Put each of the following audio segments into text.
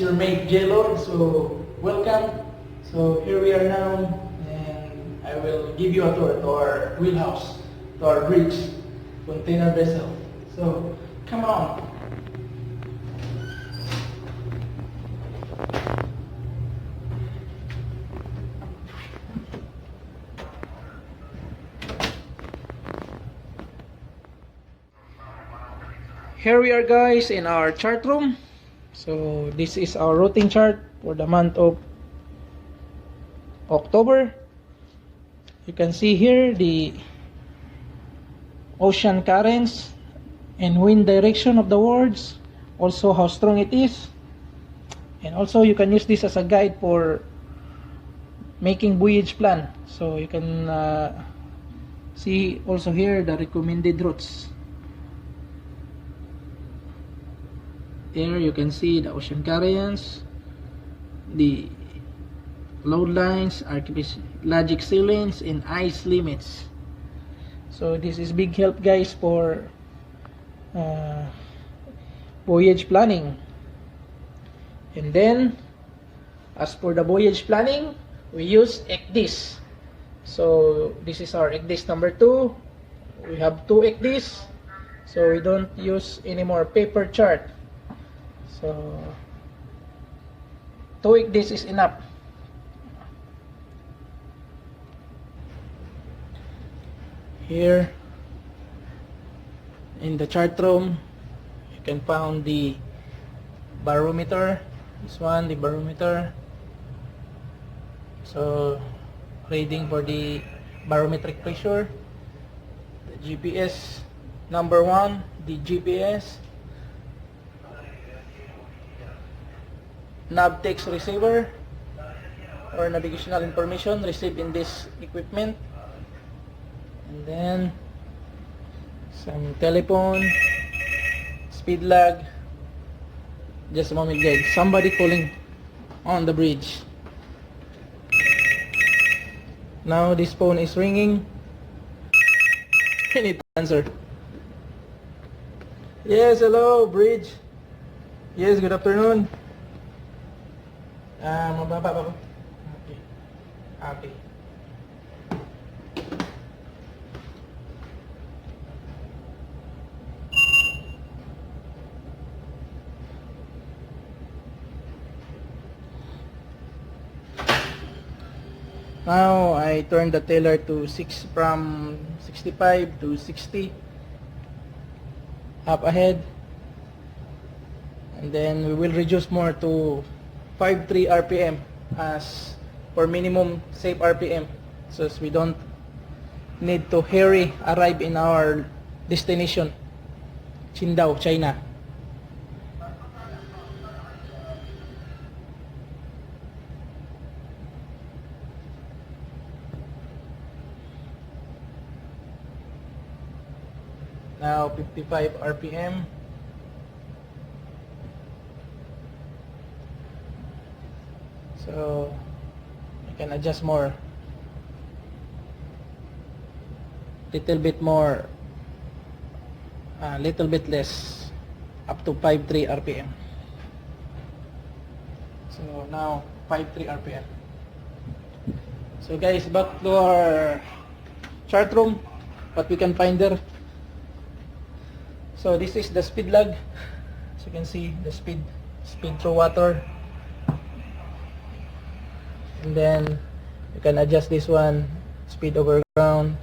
is your mate jlord. So welcome. So here we are now, and I will give you a tour to our wheelhouse, to our bridge, container vessel. So come on. Here we are, guys, in our chart room. So this is our routing chart for the month of October. You can see here the ocean currents and wind direction of the words, also how strong it is, and also you can use this as a guide for making voyage plan. So you can see also here the recommended routes. Here you can see the ocean currents, the load lines, archipelagic sea lanes, and ice limits. So this is big help, guys, for voyage planning. And then as for the voyage planning, we use ECDIS. So this is our ECDIS number 2. We have 2 ECDIS, so we don't use any more paper chart. So 2 ECDIS is enough. Here in the chart room, you can find the barometer. This one, the barometer. So reading for the barometric pressure. The GPS number 1, the GPS. Nav text receiver or navigational information received in this equipment. And then some telephone, speed lag. Just a moment, guys. Somebody calling on the bridge. Now this phone is ringing. I need to answer. Yes, hello, bridge. Yes, good afternoon. Mababa ba? Okay. Okay. Now I turn the tiller to from 65 to 60 up ahead, and then we will reduce more to 5.3 RPM as for minimum safe RPM, so as we don't need to hurry arrive in our destination, Qingdao, China. Now 55 RPM. So I can adjust more, little bit more, little bit less, up to 5.3 RPM. So now 5.3 RPM. So guys, back to our chart room, what we can find there. So this is the speed lag. So you can see the speed through water. And then you can adjust this one, speed over ground.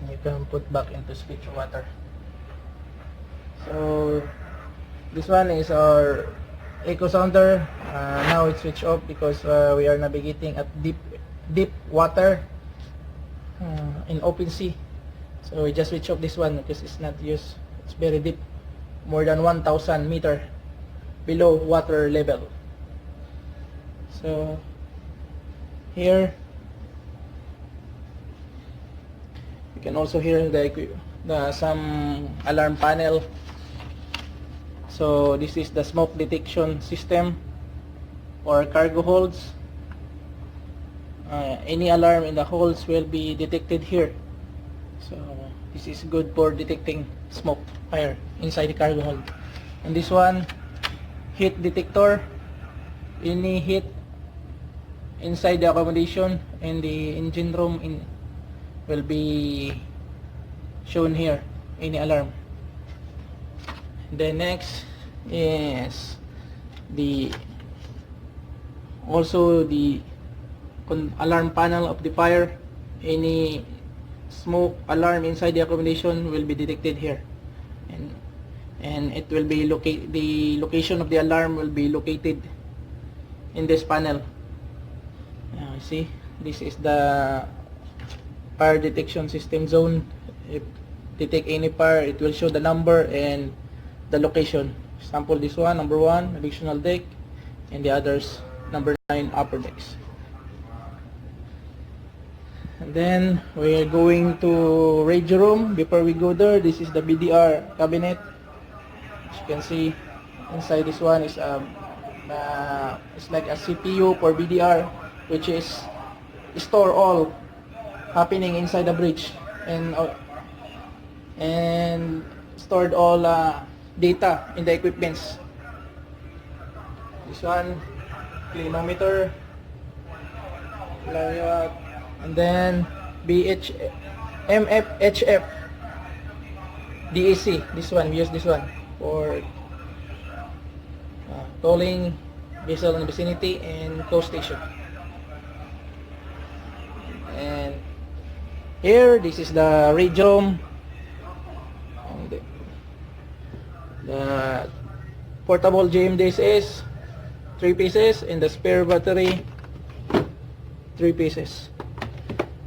And you can put back into speed through water. So this one is our echo sounder. Now it's switched off because we are navigating at deep water in open sea. So we just switch off this one because it's not used. It's very deep, more than 1,000 meter below water level. So here you can also hear some alarm panel. So this is the smoke detection system or cargo holds. Any alarm in the holds will be detected here. So this is good for detecting smoke, fire inside the cargo hold. And this one heat detector. Any heat inside the accommodation and the engine room will be shown here. Any alarm. The next is also the alarm panel of the fire. Any smoke alarm inside the accommodation will be detected here, and it will be the location of the alarm will be located in this panel. See, this is the fire detection system zone. If detect any fire, it will show the number and the location. Example, this one, number 1, additional deck, and the others, number 9, upper decks. And then we're going to radio room. Before we go there, this is the BDR cabinet. As you can see, inside this one is it's like a CPU for BDR, which is store all happening inside the bridge, and stored all data in the equipments. This one, clinometer, and then MFHF DAC. This one, we use this one for tolling vessel in the vicinity and coast station. And here, this is the radio room. The portable GMDSS 3 pieces, and the spare battery 3 pieces.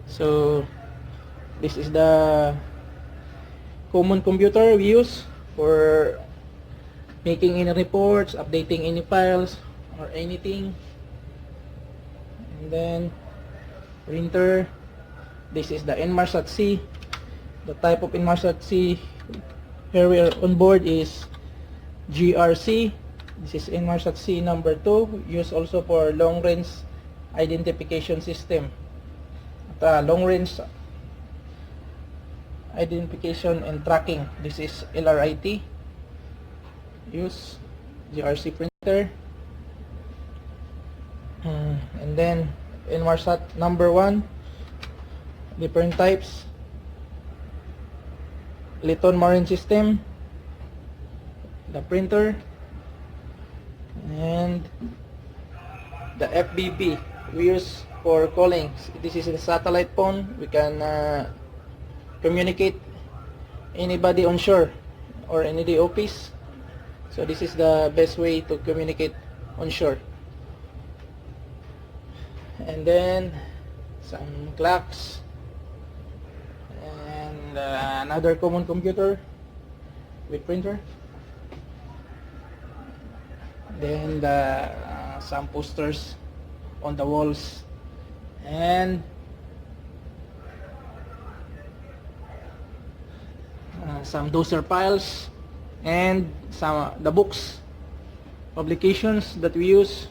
So this is the common computer we use for making any reports, updating any files or anything. And then printer. This is the Inmarsat-C. The type of Inmarsat-C here we are on board is GRC. This is Inmarsat-C number 2, used also for long range identification system. Long range identification and tracking. This is LRIT. Use GRC printer. And then Inmarsat number 1, different types. Litton Marine System, the printer, and the FBB we use for calling. This is a satellite phone. We can communicate anybody on shore or any office. So this is the best way to communicate on shore. And then some clocks, and another common computer with printer. Then some posters on the walls, and some doser files, and some the books, publications that we use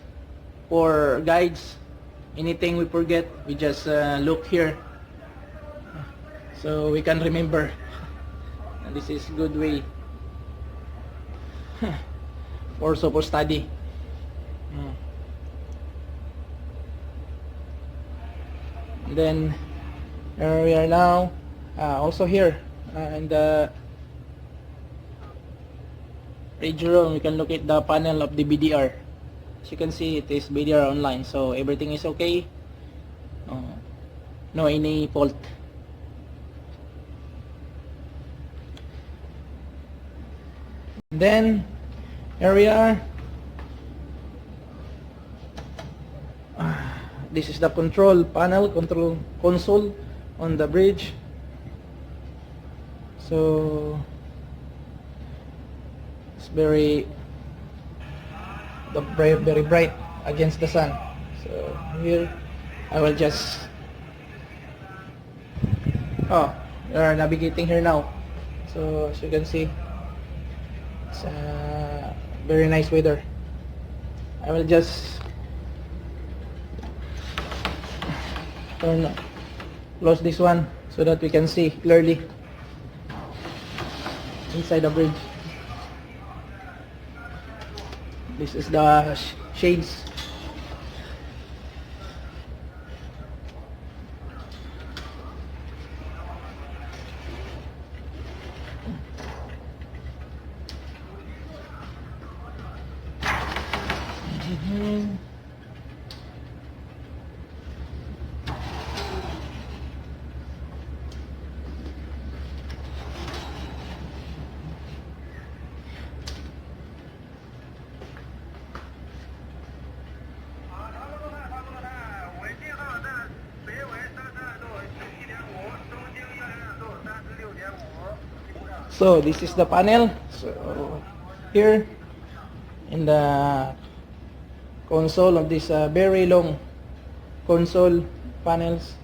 for guides. Anything we forget, we just look here, so we can remember. And this is good way also for study. Then here we are now, also here in the radio room. We can look at the panel of the BDR. As you can see, it is BDR online, so everything is okay. No any fault. Then here we are. This is the control panel, control console on the bridge. So it's very bright against the sun. So here I will just we are navigating here now. So as you can see, it's very nice weather. I will just close this one so that we can see clearly inside the bridge. This is the shades. So this is the panel. So here in the console of this very long console panels,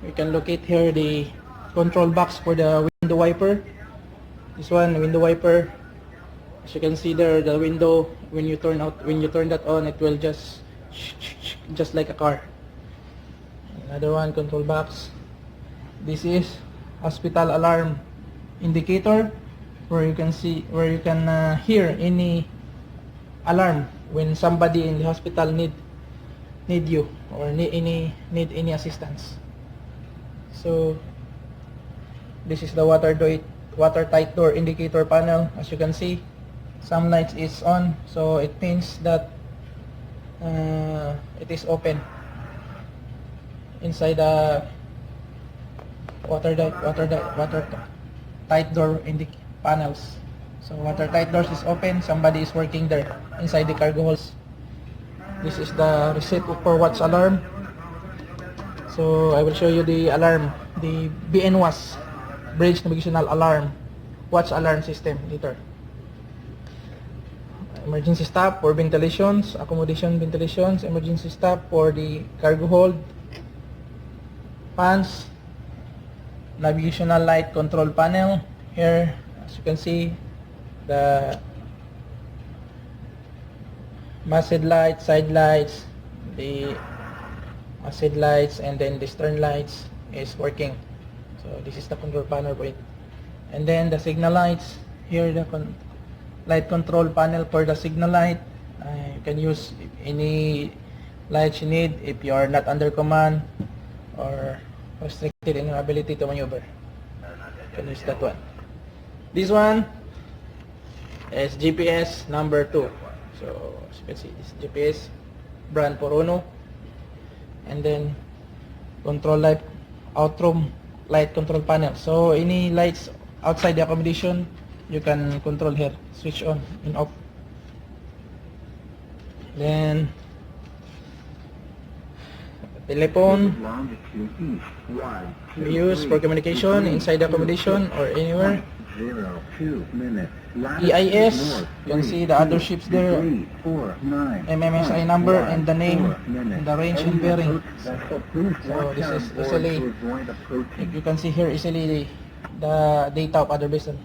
we can locate here the control box for the window wiper. This one, window wiper. As you can see there, the window, when you turn that on, it will just like a car. Another one, control box. This is hospital alarm indicator, where you can hear any alarm when somebody in the hospital need you or need any assistance. So this is the watertight door indicator panel. As you can see, some lights is on, so it means that it is open inside the watertight door panels. So watertight doors is open, somebody is working there inside the cargo holes. This is the reset for watch alarm. So I will show you the alarm, the BNWAS, Bridge Navigational Alarm, watch alarm system later. Emergency stop for ventilations, accommodation ventilations, emergency stop for the cargo hold, fans, navigational light control panel. Here, as you can see, the masthead lights, side lights, the masthead lights, and then the stern lights is working. So this is the control panel for it. And then the signal lights. Here, the light control panel for the signal light. You can use any lights you need if you are not under command or restricted in your ability to maneuver. You can use that one. This one is GPS number 2. So as you can see, this GPS brand for Uno. And then control light, outroom light control panel. So any lights outside the accommodation, you can control here, switch on and off. Then telephone we use for communication inside the accommodation or anywhere. EIS, you can see the other ships there, MMSI number and the name and the range and bearing. So this is easily, you can see here easily the data of other vessel.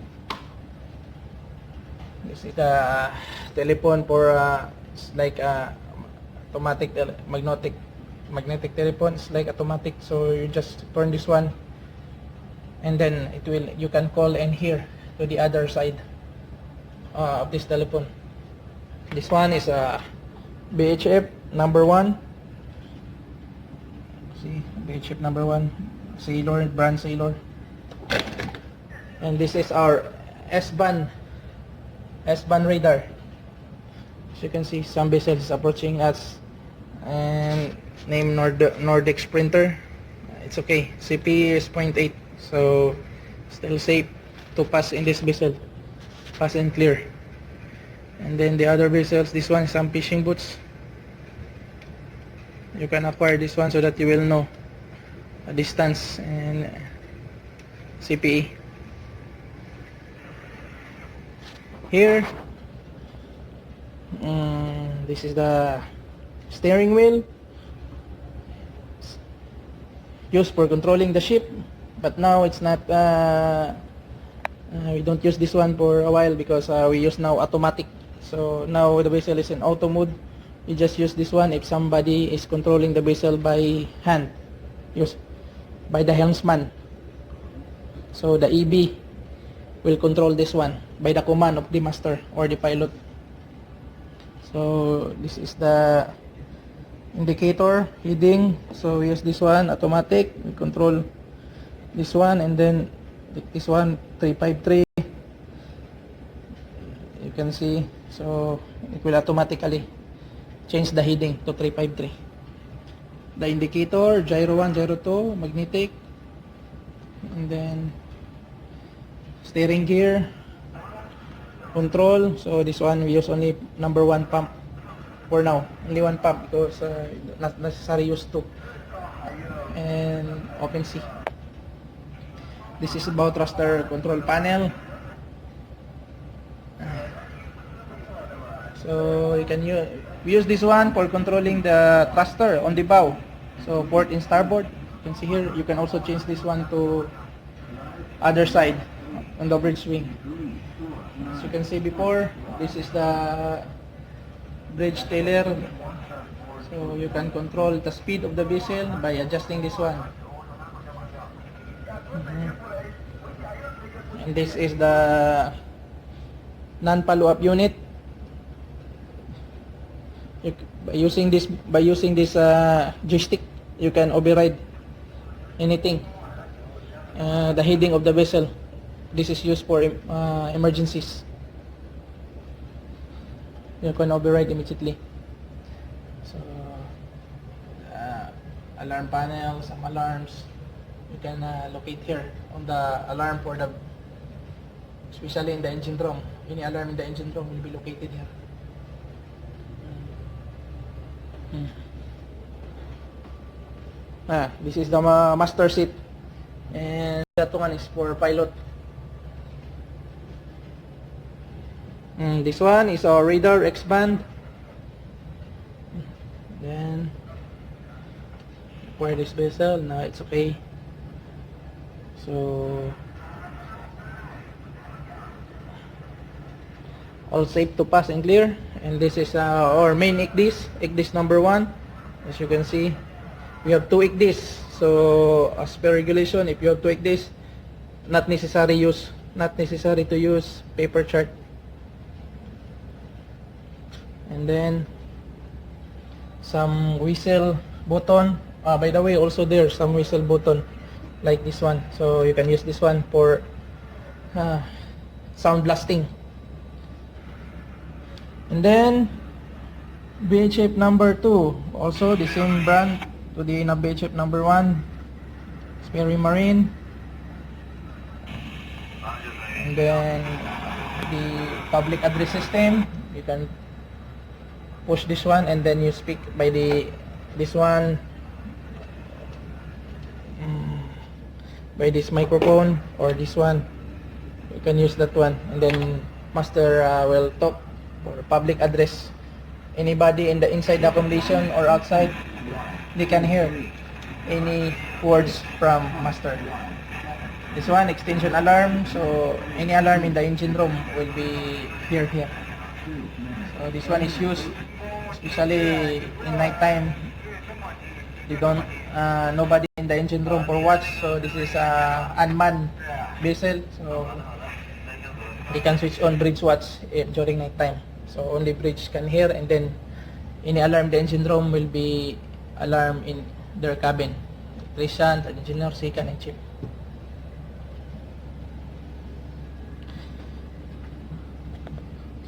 This is the telephone for like automatic magnetic telephone. It's like automatic, so you just turn this one and then you can call and hear to the other side of this telephone. This one is BHF number 1. See, BHF number 1, Sailor, brand Sailor. And this is our S-band radar. As you can see, some vessels approaching us, and name Nordic Sprinter. It's okay, CP is 0.8, so still safe to pass in this vessel, pass and clear. And then the other vessels, this one is some fishing boats. You can acquire this one so that you will know a distance and CPE. Here, this is the steering wheel used for controlling the ship, but now it's not, we don't use this one for a while because we use now automatic. So now the vessel is in auto mode. You just use this one if somebody is controlling the vessel by hand, used by the helmsman. So the EB will control this one by the command of the master or the pilot. So this is the indicator heading. So we use this one, automatic. We control this one, and then this one 353. You can see, so it will automatically change the heading to 353. The indicator, gyro 1, gyro 2, magnetic, and then steering gear, control. So this one we use only number 1 pump for now, only 1 pump because not necessary use 2. And open C. This is about thruster control panel. So you can use this one for controlling the thruster on the bow. So port in starboard. You can see here. You can also change this one to other side on the bridge wing. As you can see before, this is the bridge trailer. So you can control the speed of the vessel by adjusting this one. And this is the non-follow-up unit. By using this joystick, you can override anything. The heading of the vessel. This is used for emergencies. You can override immediately. So alarm panel, some alarms you can locate here on the alarm for the, especially in the engine room. Any alarm in the engine room will be located here. This is the master seat, and that one is for pilot. This one is our radar X-band. Then acquire this vessel. Now it's okay. So all safe to pass and clear. And this is our main ECDIS number 1. As you can see, we have 2 ECDIS. So as per regulation, if you have 2 ECDIS, not necessary to use paper chart. And then some whistle button. By the way, also there's some whistle button like this one. So you can use this one for sound blasting. And then VHF number 2, also the same brand to the VHF number 1, Sperry Marine. And then the public address system, you can push this one and then you speak by this one, by this microphone, or this one. You can use that one, and then master will talk for public address. Anybody in the inside the accommodation or outside, they can hear any words from master. This one, extension alarm, so any alarm in the engine room will be here. So this one is used especially in night time. They don't nobody in the engine room for watch, so this is unmanned vessel, so they can switch on bridge watch during night time. So only bridge can hear, and then any alarm in the engine room will be alarm in their cabin. Electrician, engineer, second, and chief.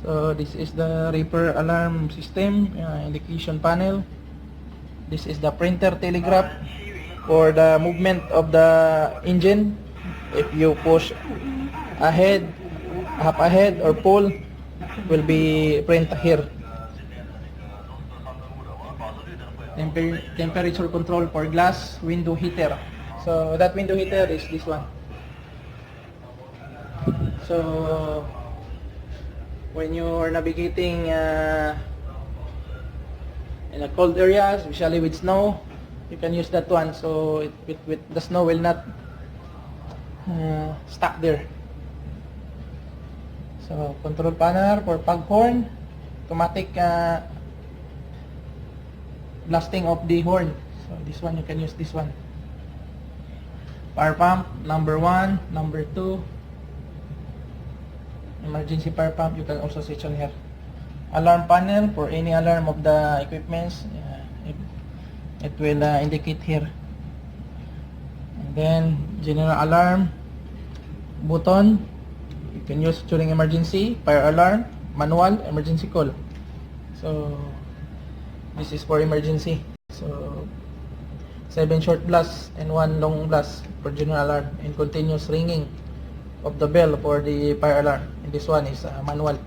So this is the repair alarm system, indication panel. This is the printer telegraph for the movement of the engine. If you push ahead, half ahead, or pull, will be print here. Temperature control for glass window heater. So that window heater is this one. So when you are navigating in a cold area, especially with snow, you can use that one. So with the snow will not stuck there. So control panel for foghorn, automatic blasting of the horn. So this one, you can use this one. Power pump number 1, number 2, emergency power pump, you can also switch on here. alarm panel for any alarm of the equipments. It will indicate here. And then general alarm button you can use during emergency, fire alarm, manual, emergency call. So this is for emergency. So 7 short blasts and 1 long blast for general alarm, and continuous ringing of the bell for the fire alarm. And this one is manual.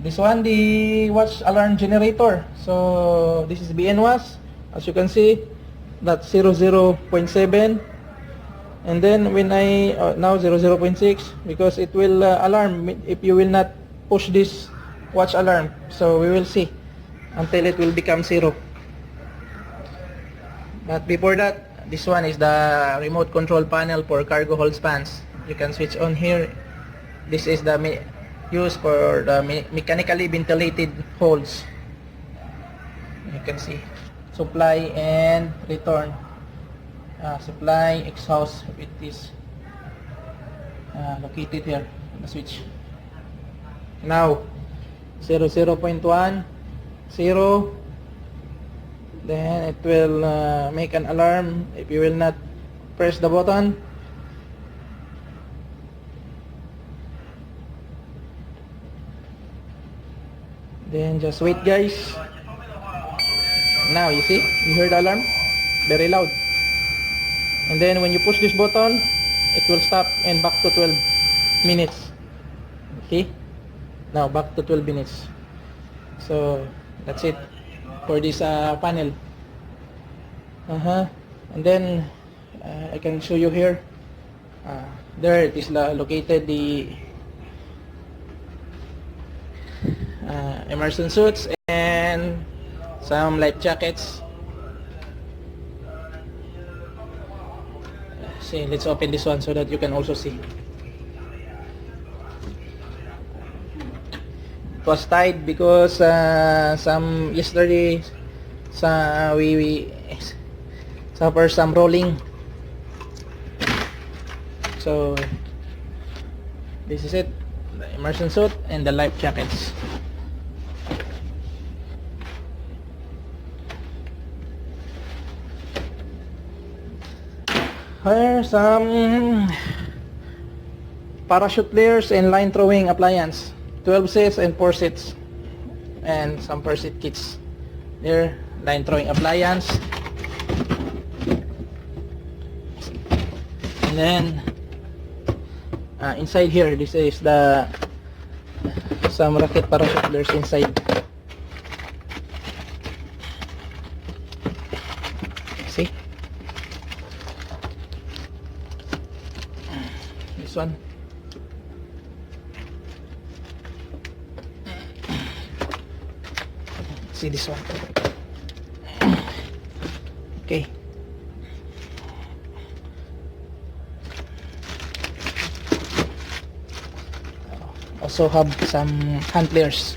This one, the watch alarm generator. So this is BNWAS. As you can see, that's 00.7. And then when I now 00.6, because it will alarm if you will not push this watch alarm. So we will see until it will become 0. But before that, this one is the remote control panel for cargo hold spans. You can switch on here. This is the used for the mechanically ventilated holes. You can see supply and return. Supply exhaust with this located here on the switch. Now 0.1, 0. Then it will make an alarm if you will not press the button. Then just wait, guys. Now you see, you heard the alarm, very loud. And then when you push this button, it will stop and back to 12 minutes. Okay, now back to 12 minutes. So that's it for this panel. And then I can show you here. There it is located, the immersion suits and some life jackets. See, let's open this one so that you can also see. It was tied because some yesterday we suffered some rolling. So this is it, the immersion suit and the life jackets. Here some parachute layers and line throwing appliance, 12 sets and 4 sets, and some per set kits. There, line throwing appliance. And then inside here, this is the some rocket parachute layers inside. See? This one. See this one. Okay. Also have some handlers.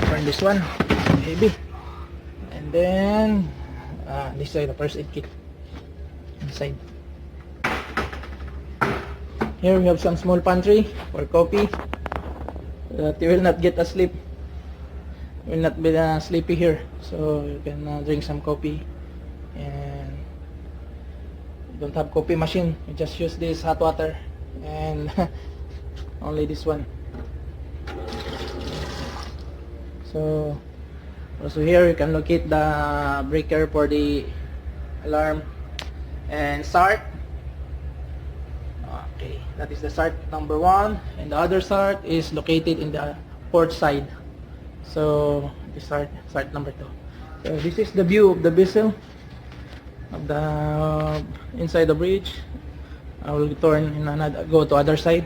Turn this one, heavy. And then this side, the first aid kit inside. Here we have some small pantry for coffee, that you will not get asleep. You will not be sleepy here, so you can drink some coffee. And you don't have coffee machine, you just use this hot water and only this one. So also here you can locate the breaker for the alarm and start. Okay, that is the start number 1, and the other start is located in the port side. So this start number 2. So this is the view of the vessel, of the inside the bridge. I will turn in another, go to other side.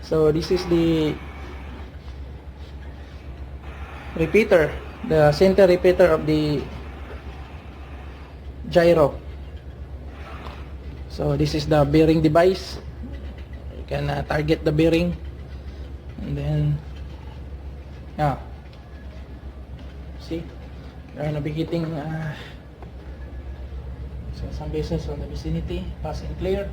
So this is the repeater, the center repeater of the gyro. So So this is the bearing device. You can target the bearing, and then yeah, see, we are navigating some bases on the vicinity, passing clear.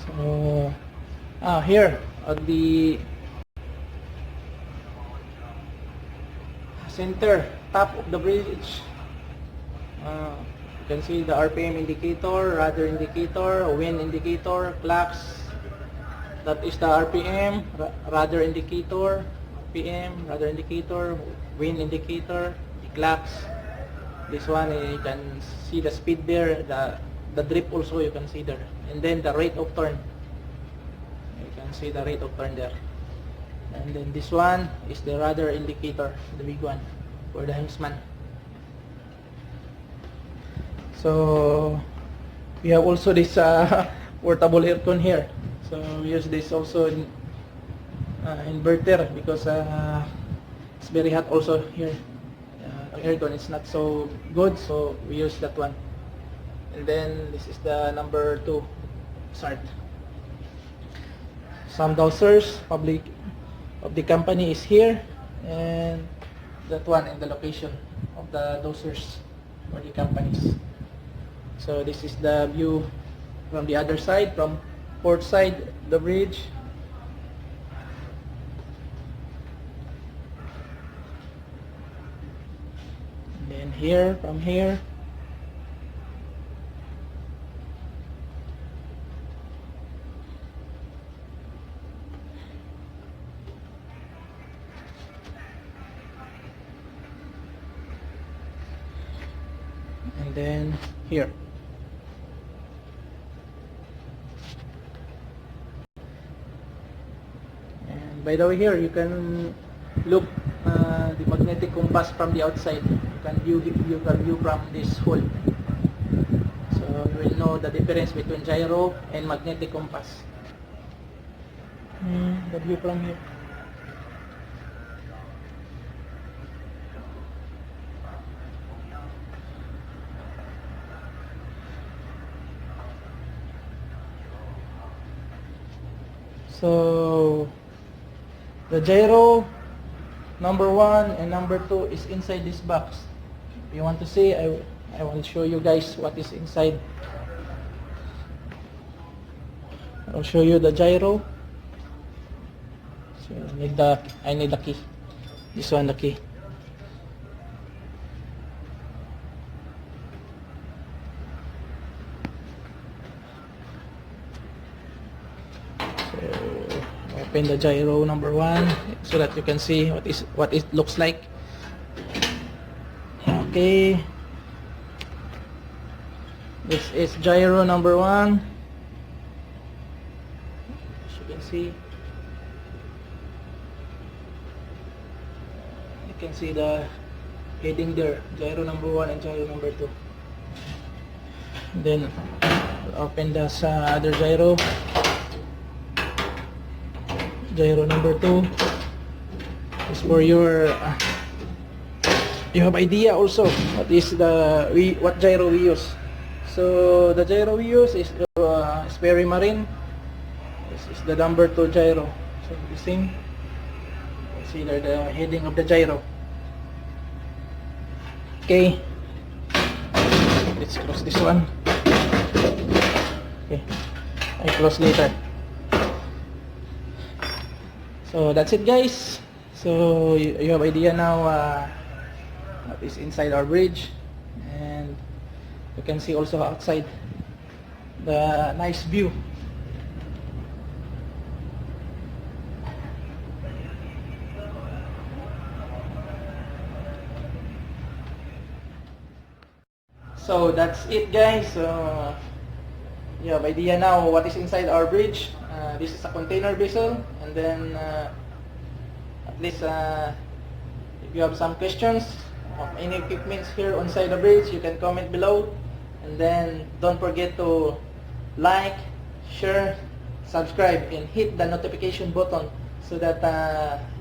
So here at the center top of the bridge, you can see the RPM indicator, rudder indicator, wind indicator, clocks. That is the RPM, rudder indicator, RPM, rudder indicator, wind indicator, the clocks. This one, you can see the speed there, the drip also you can see there, and then the rate of turn. You can see the rate of turn there. And then this one is the rudder indicator, the big one for the helmsman. So we have also this portable aircon here. So we use this also in inverter because it's very hot also here. Aircon is not so good, so we use that one. And then this is the number 2 start. Some dosers public of the company is here, and that one in the location of the dosers for the companies. So this is the view from the other side, from port side, the bridge. And then here, from here, and then here. And by the way, here you can look the magnetic compass from the outside. You can view from this hole. So you will know the difference between gyro and magnetic compass. The view from here. So the gyro number 1 and number 2 is inside this box. If you want to see, I will show you guys what is inside. I'll show you the gyro. So I need the key. This one, the key. Open the gyro number 1 so that you can see what it looks like. Okay, this is gyro number 1. As you can see, you can see the heading there, gyro number 1 and gyro number 2. Then open the other gyro. Gyro number 2 is for your you have idea also what gyro we use. So the gyro we use is Sperry Marine. This is the number 2 gyro. So the same, see there the heading of the gyro. Okay, let's close this one. Okay, I close later. So that's it, guys. So you have idea now what is inside our bridge, and you can see also outside the nice view. So that's it, guys. So you have idea now what is inside our bridge. This is a container vessel, and then at least if you have some questions of any equipments here on side the bridge, you can comment below, and then don't forget to like, share, subscribe, and hit the notification button so that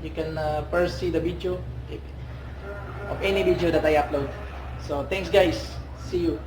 you can first see the video of any video that I upload. So thanks guys. See you.